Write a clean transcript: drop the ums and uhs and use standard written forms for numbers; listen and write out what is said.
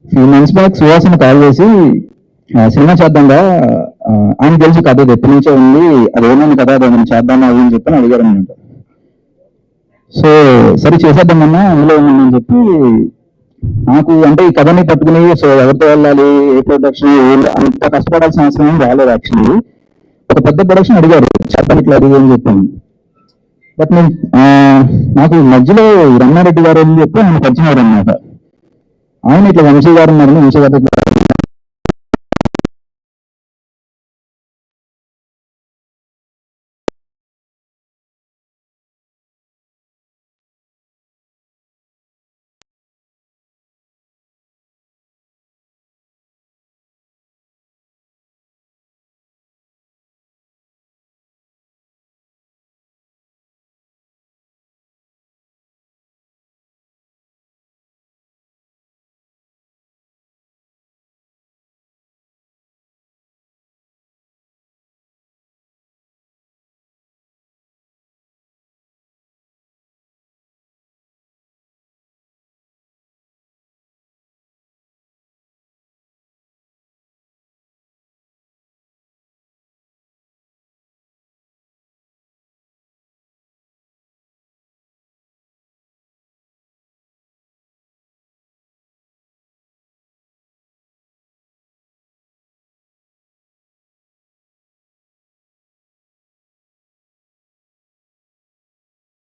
Few months back Suhasini call చేసి cinema చేద్దాంగా, ఆయన తెలిసి కథ అది ఎప్పటి నుంచో ఉంది, అది ఏమైంది కదా, అది ఏమైనా చేద్దామా అది అని చెప్పి అడిగారు అనమాట. సో సరే చేసేద్దామన్నా, అందులో ఏమన్నా అని చెప్పి నాకు అంటే ఈ కథని పట్టుకుని సో ఎవరితో వెళ్ళాలి, ఏ ప్రొడక్షన్, అంత కష్టపడాల్సిన అవసరం ఏం రాలేదు. యాక్చువల్లీ ఒక పెద్ద ప్రొడక్షన్ అడిగారు చేద్దాం ఇట్లా అది అని చెప్పాను. బట్ నేను నాకు మధ్యలో రమణారెడ్డి గారు అని చెప్పి ఆయన పరిచయం అనమాట. ఆయన ఇట్లా వంశీ గారు ఉన్నారు, వంశీ గారు